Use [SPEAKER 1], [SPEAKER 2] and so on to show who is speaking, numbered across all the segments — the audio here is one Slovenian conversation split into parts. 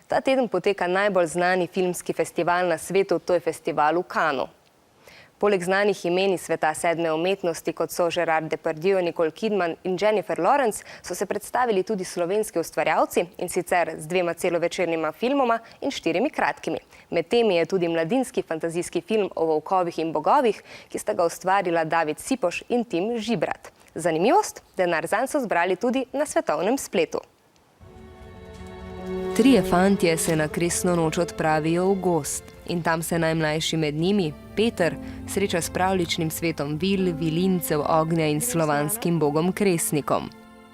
[SPEAKER 1] Ta teden poteka najbolj znani filmski festival na svetu, to je festival v Cannesu. Poleg znanih imen iz sveta sedme umetnosti, kot so Gerard Depardieu, Nicole Kidman in Jennifer Lawrence, so se predstavili tudi slovenski ustvarjalci, in sicer z 2 celovečernima filmoma in 4 kratkimi. Med temi je tudi mladinski fantazijski film o volkovih in bogovih, ki sta ga ustvarila David Sipoš in Tim Žibrat. Zanimivost, denar zanj so zbrali tudi na svetovnem spletu. 3 fantje se na kresno noč odpravijo v gozd in tam se najmlajši med njimi, Peter, sreča s pravljičnim svetom vil, vilincev, ognja in slovanskim bogom Kresnikom.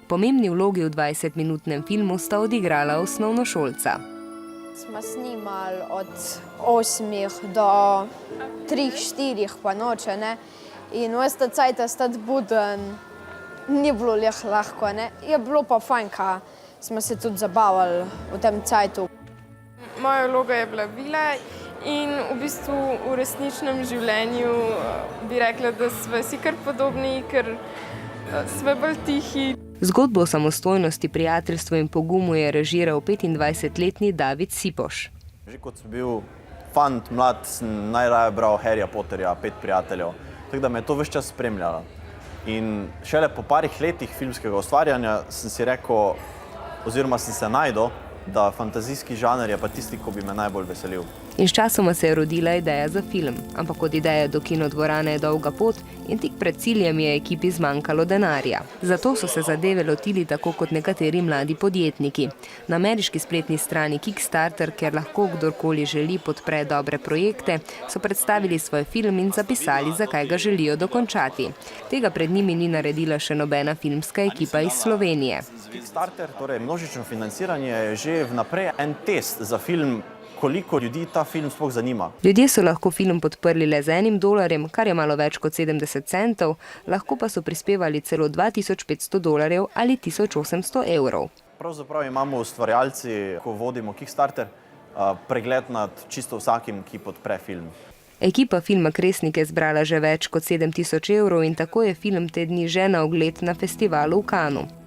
[SPEAKER 1] Pomembni vlogi v 20-minutnem filmu sta odigrala osnovnošolca.
[SPEAKER 2] Smo snimali od 8 do 3-4 pa noče, ne? In ves ta cajt stati buden, ni bilo lahko, ne? Je bilo pa fajn, ka smo se tudi zabavali v tem cajtu.
[SPEAKER 3] Moja vloga je bila Vila in v bistvu v resničnem življenju bi rekla, da sva si kar podobni, ker sva bolj tihi.
[SPEAKER 1] Zgodbo o samostojnosti, prijateljstvu in pogumu je režiral 25-letni David Sipoš.
[SPEAKER 4] Že kot sem bil fant, mlad, sem najraje bral Harryja Potterja, 5 prijateljev, tako da me je to ves čas spremljalo. In šele po parih letih filmskega ustvarjanja sem si rekel, oziroma sem se najdel, da fantazijski žanr je pa tisti, ko bi me najbolj veselil.
[SPEAKER 1] In sčasoma se je rodila ideja za film, ampak od ideje do kinodvorane je dolga pot in tik pred ciljem je ekipi zmanjkalo denarja. Zato so se zadeve lotili tako kot nekateri mladi podjetniki. Na ameriški spletni strani Kickstarter, kjer lahko kdorkoli želi podpre dobre projekte, so predstavili svoj film in zapisali, zakaj ga želijo dokončati. Tega pred njimi ni naredila še nobena filmska ekipa iz Slovenije.
[SPEAKER 4] Kickstarter, torej množično financiranje, je že vnaprej en test za film, koliko ljudi ta film sploh zanima.
[SPEAKER 1] Ljudje so lahko film podprli le z $1, kar je malo več kot 70 centov, lahko pa so prispevali celo $2500 ali 1800 evrov.
[SPEAKER 4] Pravzaprav imamo ustvarjalci, ko vodimo Kickstarter, pregled nad čisto vsakim, ki podpre film.
[SPEAKER 1] Ekipa filma Kresnik je zbrala že več kot 7000 evrov in tako je film te dni že na ogled na festivalu v Cannesu.